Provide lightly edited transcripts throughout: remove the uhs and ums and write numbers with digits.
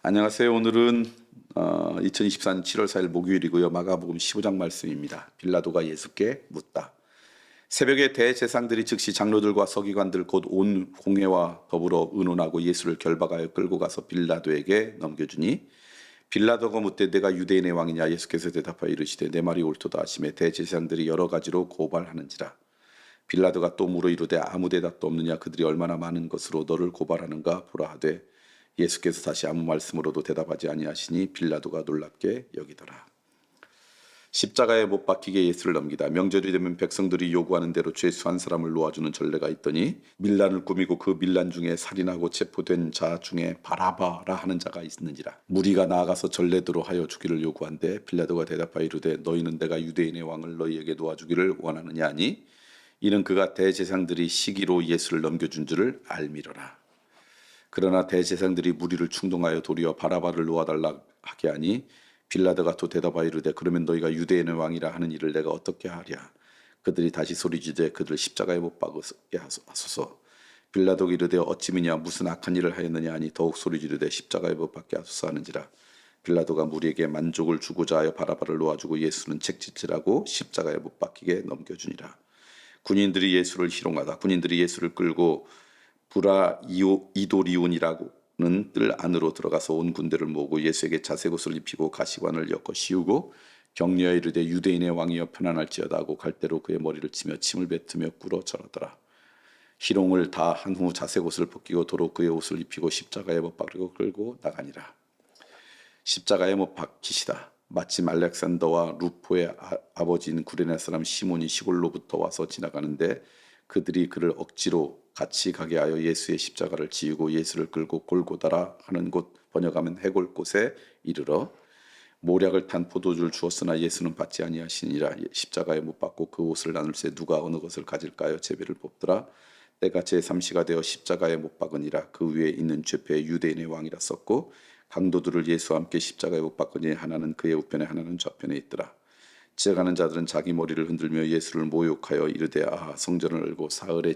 안녕하세요. 오늘은 2024년 7월 4일 목요일이고요. 마가복음 15장 말씀입니다. 빌라도가 예수께 묻다. 새벽에 대제사장들이 즉시 장로들과 서기관들 곧 온 공회와 더불어 의논하고 예수를 결박하여 끌고 가서 빌라도에게 넘겨주니 빌라도가 묻되 내가 유대인의 왕이냐. 예수께서 대답하여 이르시되 내 말이 옳도다 하시매 대제사장들이 여러 가지로 고발하는지라. 빌라도가 또 물어 이르되 아무 대답도 없느냐. 그들이 얼마나 많은 것으로 너를 고발하는가 보라 하되 예수께서 다시 아무 말씀으로도 대답하지 아니하시니 빌라도가 놀랍게 여기더라. 십자가에 못 박히게 예수를 넘기다. 명절이 되면 백성들이 요구하는 대로 죄수한 사람을 놓아주는 전례가 있더니 밀란을 꾸미고 그 밀란 중에 살인하고 체포된 자 중에 바라바라 하는 자가 있는지라. 무리가 나아가서 전례대로 하여 주기를 요구한데 빌라도가 대답하여 이르되 너희는 내가 유대인의 왕을 너희에게 놓아주기를 원하느냐 하니 이는 그가 대제사장들이 시기로 예수를 넘겨준 줄을 알미러라. 그러나 대제사장들이 무리를 충동하여 도리어 바라바를 놓아달라 하게 하니 빌라도가 또 대답하여 이르되 그러면 너희가 유대인의 왕이라 하는 일을 내가 어떻게 하랴. 그들이 다시 소리지되 그들을 십자가에 못 박게 하소서. 빌라도가 이르되 어찌미냐 무슨 악한 일을 하였느냐 하니 더욱 소리지르되 십자가에 못 박게 하소서 하는지라. 빌라도가 무리에게 만족을 주고자 하여 바라바를 놓아주고 예수는 책짓질하고 십자가에 못 박히게 넘겨주니라. 군인들이 예수를 희롱하다. 군인들이 예수를 끌고 이도리온이라고는 뜰 안으로 들어가서 온 군대를 모으고 예수에게 자색옷을 입히고 가시관을 엮어 씌우고 격려하여 이르되 유대인의 왕이여 편안할지어다 하고 갈대로 그의 머리를 치며 침을 뱉으며 꿇어 절하더라. 희롱을 다 한 후 자색옷을 벗기고 도로 그의 옷을 입히고 십자가에 못 박으려 끌고 나가니라. 십자가에 못 박히시다. 마침 알렉산더와 루포의 아버지인 구레네 사람 시몬이 시골로부터 와서 지나가는데 그들이 그를 억지로 같이 가게 하여 예수의 십자가를 지우고 예수를 끌고 골고다라 하는 곳 번역하면 해골 곳에 이르러 모략을 탄 포도주를 주었으나 예수는 받지 아니하시니라. 십자가에 못 박고 그 옷을 나눌새 누가 어느 것을 가질까요? 제비를 뽑더라. 때가 제3시가 되어 십자가에 못 박으니라. 그 위에 있는 죄패 유대인의 왕이라 썼고 강도들을 예수와 함께 십자가에 못 박으니 하나는 그의 우편에 하나는 좌편에 있더라. 지나가는 자들은 자기 머리를 흔들며 예수를 모욕하여 이르되 성전을 열고 사흘에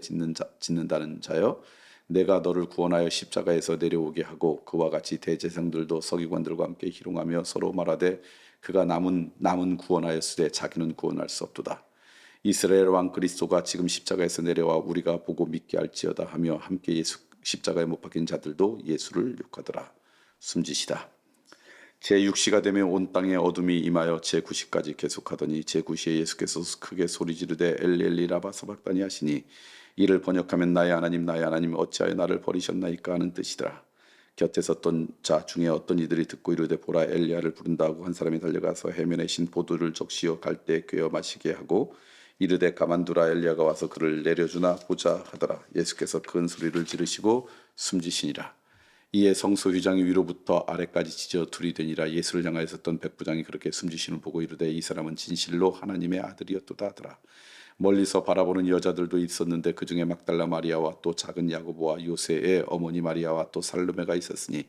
짓는다는 자여 내가 너를 구원하여 십자가에서 내려오게 하고 그와 같이 대제사장들도 서기관들과 함께 희롱하며 서로 말하되 그가 남은 구원하였으되 자기는 구원할 수 없도다. 이스라엘 왕 그리스도가 지금 십자가에서 내려와 우리가 보고 믿게 할지어다 하며 함께 예수 십자가에 못 박힌 자들도 예수를 욕하더라. 숨지시다. 제6시가 되면 온 땅에 어둠이 임하여 제9시까지 계속하더니 제9시에 예수께서 크게 소리 지르되 엘리 라마 사박다니 하시니 이를 번역하면 나의 하나님 어찌하여 나를 버리셨나이까 하는 뜻이더라. 곁에 섰던 자 중에 어떤 이들이 듣고 이르되 보라 엘리야를 부른다고 한 사람이 달려가서 해면에 신 포도를 적시어 갈대에 꿰어 마시게 하고 이르되 가만두라 엘리야가 와서 그를 내려주나 보자 하더라. 예수께서 큰 소리를 지르시고 숨지시니라. 이에 성소 휘장이 위로부터 아래까지 찢어 둘이 되니라. 예수를 향하여 섰던 백부장이 그렇게 숨지시는 보고 이르되 이 사람은 진실로 하나님의 아들이었도다 하더라. 멀리서 바라보는 여자들도 있었는데 그 중에 막달라 마리아와 또 작은 야고보와 요새의 어머니 마리아와 또 살로메가 있었으니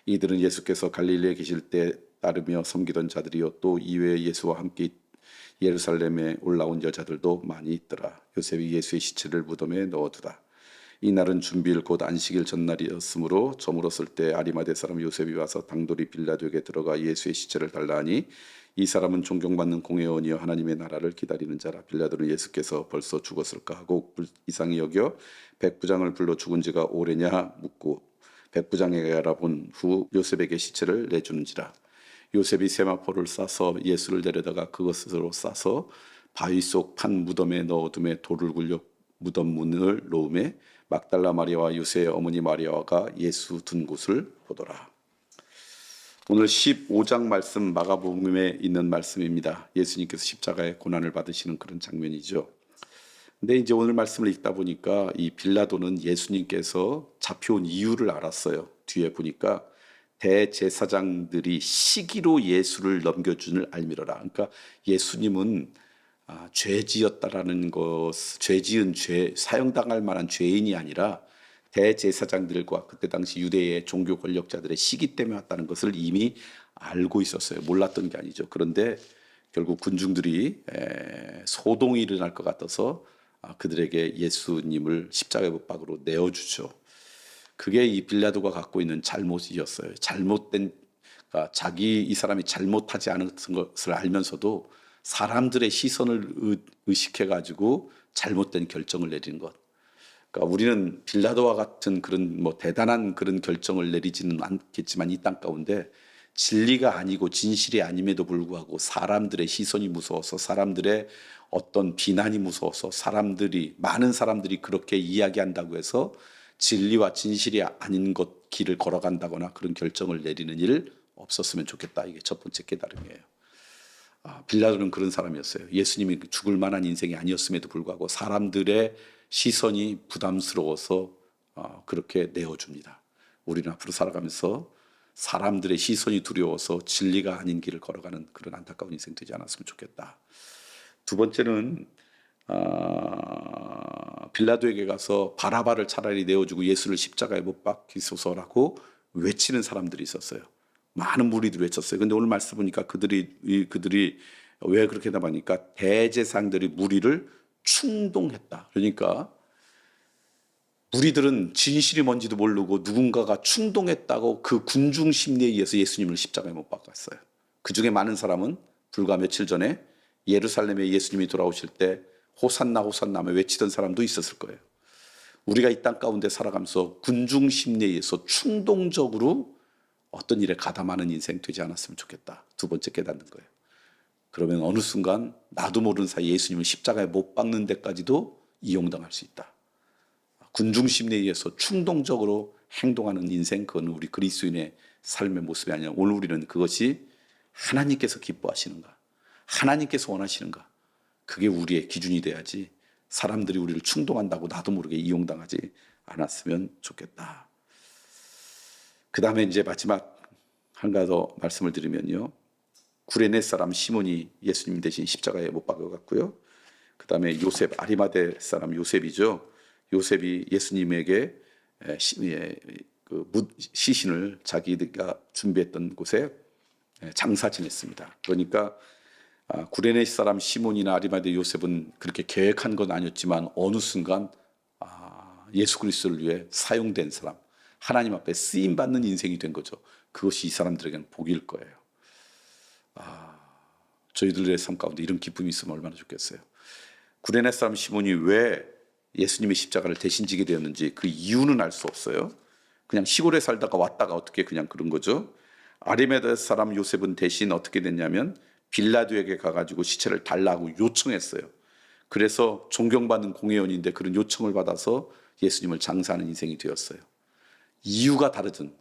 이들은 예수께서 갈릴리에 계실 때 따르며 섬기던 자들이요 또 이외에 예수와 함께 예루살렘에 올라온 여자들도 많이 있더라. 요셉이 예수의 시체를 무덤에 넣어두다. 이날은 준비일 곧 안식일 전날이었으므로 저물었을 때 아리마대 사람 요셉이 와서 당돌이 빌라도에게 들어가 예수의 시체를 달라 하니 이 사람은 존경받는 공회원이여 하나님의 나라를 기다리는 자라. 빌라도는 예수께서 벌써 죽었을까 하고 이상히 여겨 백부장을 불러 죽은 지가 오래냐 묻고 백부장에게 알아본 후 요셉에게 시체를 내주는지라. 요셉이 세마포를 싸서 예수를 데려다가 그것으로 싸서 바위 속 판 무덤에 넣어둠에 돌을 굴려 무덤 문을 놓음에 막달라 마리아와 요새의 어머니 마리아가 예수 둔 곳을 보더라. 오늘 15장 말씀 마가복음에 있는 말씀입니다. 예수님께서 십자가의 고난을 받으시는 그런 장면이죠. 근데 이제 오늘 말씀을 읽다 보니까 이 빌라도는 예수님께서 잡혀온 이유를 알았어요. 뒤에 보니까 대제사장들이 시기로 예수를 넘겨준을 알미러라. 그러니까 예수님은 죄지었다라는 것, 죄지은 죄, 사형당할 만한 죄인이 아니라 대제사장들과 그때 당시 유대의 종교 권력자들의 시기 때문에 왔다는 것을 이미 알고 있었어요. 몰랐던 게 아니죠. 그런데 결국 군중들이 소동이 일어날 것 같아서 그들에게 예수님을 십자가의 못 박으로 내어주죠. 그게 이 빌라도가 갖고 있는 잘못이었어요. 잘못된, 그러니까 이 사람이 잘못하지 않은 것을 알면서도 사람들의 시선을 의식해 가지고 잘못된 결정을 내리는 것. 그러니까 우리는 빌라도와 같은 그런 뭐 대단한 그런 결정을 내리지는 않겠지만 이 땅 가운데 진리가 아니고 진실이 아님에도 불구하고 사람들의 시선이 무서워서, 사람들의 어떤 비난이 무서워서, 많은 사람들이 그렇게 이야기한다고 해서 진리와 진실이 아닌 것 길을 걸어간다거나 그런 결정을 내리는 일 없었으면 좋겠다. 이게 첫 번째 깨달음이에요. 빌라도는 그런 사람이었어요. 예수님이 죽을 만한 인생이 아니었음에도 불구하고 사람들의 시선이 부담스러워서 그렇게 내어줍니다. 우리는 앞으로 살아가면서 사람들의 시선이 두려워서 진리가 아닌 길을 걸어가는 그런 안타까운 인생 되지 않았으면 좋겠다. 두 번째는 빌라도에게 가서 바라바를 차라리 내어주고 예수를 십자가에 못 박히소서라고 외치는 사람들이 있었어요. 많은 무리들이 외쳤어요. 근데 오늘 말씀 보니까 그들이 왜 그렇게 나가니까 대제사장들이 무리를 충동했다. 그러니까 무리들은 진실이 뭔지도 모르고 누군가가 충동했다고 그 군중 심리에 의해서 예수님을 십자가에 못 박았어요. 그 중에 많은 사람은 불과 며칠 전에 예루살렘에 예수님이 돌아오실 때 호산나 호산나며 외치던 사람도 있었을 거예요. 우리가 이 땅 가운데 살아가면서 군중 심리에 의해서 충동적으로 어떤 일에 가담하는 인생 되지 않았으면 좋겠다. 두 번째 깨닫는 거예요. 그러면 어느 순간 나도 모르는 사이에 예수님을 십자가에 못 박는 데까지도 이용당할 수 있다. 군중 심리에 의해서 충동적으로 행동하는 인생, 그건 우리 그리스도인의 삶의 모습이 아니라 오늘 우리는 그것이 하나님께서 기뻐하시는가, 하나님께서 원하시는가, 그게 우리의 기준이 돼야지 사람들이 우리를 충동한다고 나도 모르게 이용당하지 않았으면 좋겠다. 그 다음에 이제 마지막 한 가지 더 말씀을 드리면요. 구레네 사람 시몬이 예수님 대신 십자가에 못 박아갔고요. 그 다음에 요셉, 아리마대 사람 요셉이죠. 요셉이 예수님에게 시신을 자기가 준비했던 곳에 장사 지냈습니다. 그러니까 구레네 사람 시몬이나 아리마대 요셉은 그렇게 계획한 건 아니었지만 어느 순간 예수 그리스도를 위해 사용된 사람, 하나님 앞에 쓰임받는 인생이 된 거죠. 그것이 이 사람들에게는 복일 거예요. 저희들의 삶 가운데 이런 기쁨이 있으면 얼마나 좋겠어요. 구레네 사람 시몬이 왜 예수님의 십자가를 대신 지게 되었는지 그 이유는 알 수 없어요. 그냥 시골에 살다가 왔다가 어떻게 그냥 그런 거죠. 아리마대 사람 요셉은 대신 어떻게 됐냐면 빌라도에게 가가지고 시체를 달라고 요청했어요. 그래서 존경받는 공회원인데 그런 요청을 받아서 예수님을 장사하는 인생이 되었어요. 이유가 다르든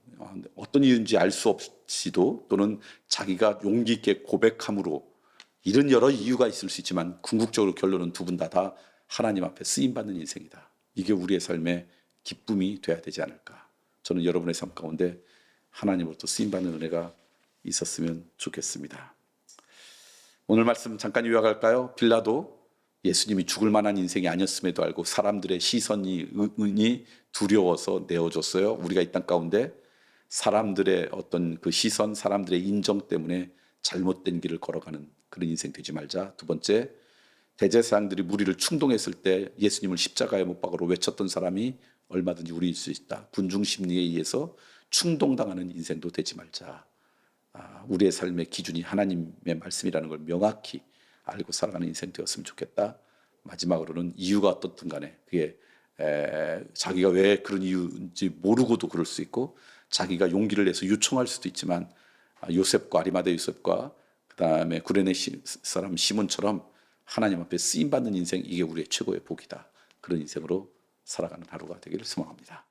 어떤 이유인지 알 수 없이도 또는 자기가 용기 있게 고백함으로 이런 여러 이유가 있을 수 있지만 궁극적으로 결론은 두 분 다 하나님 앞에 쓰임받는 인생이다. 이게 우리의 삶의 기쁨이 돼야 되지 않을까. 저는 여러분의 삶 가운데 하나님으로부터 쓰임받는 은혜가 있었으면 좋겠습니다. 오늘 말씀 잠깐 요약할까요? 빌라도 예수님이 죽을 만한 인생이 아니었음에도 알고 사람들의 시선이 두려워서 내어줬어요. 우리가 이 땅 가운데 사람들의 어떤 그 시선, 사람들의 인정 때문에 잘못된 길을 걸어가는 그런 인생 되지 말자. 두 번째, 대제사장들이 무리를 충동했을 때 예수님을 십자가에 못 박으러 외쳤던 사람이 얼마든지 우리일 수 있다. 군중 심리에 의해서 충동당하는 인생도 되지 말자. 우리의 삶의 기준이 하나님의 말씀이라는 걸 명확히 알고 살아가는 인생 되었으면 좋겠다. 마지막으로는 이유가 어떻든 간에 그게 자기가 왜 그런 이유인지 모르고도 그럴 수 있고 자기가 용기를 내서 요청할 수도 있지만 요셉과 아리마대 요셉과 그 다음에 구레네 사람 시몬처럼 하나님 앞에 쓰임받는 인생, 이게 우리의 최고의 복이다. 그런 인생으로 살아가는 하루가 되기를 소망합니다.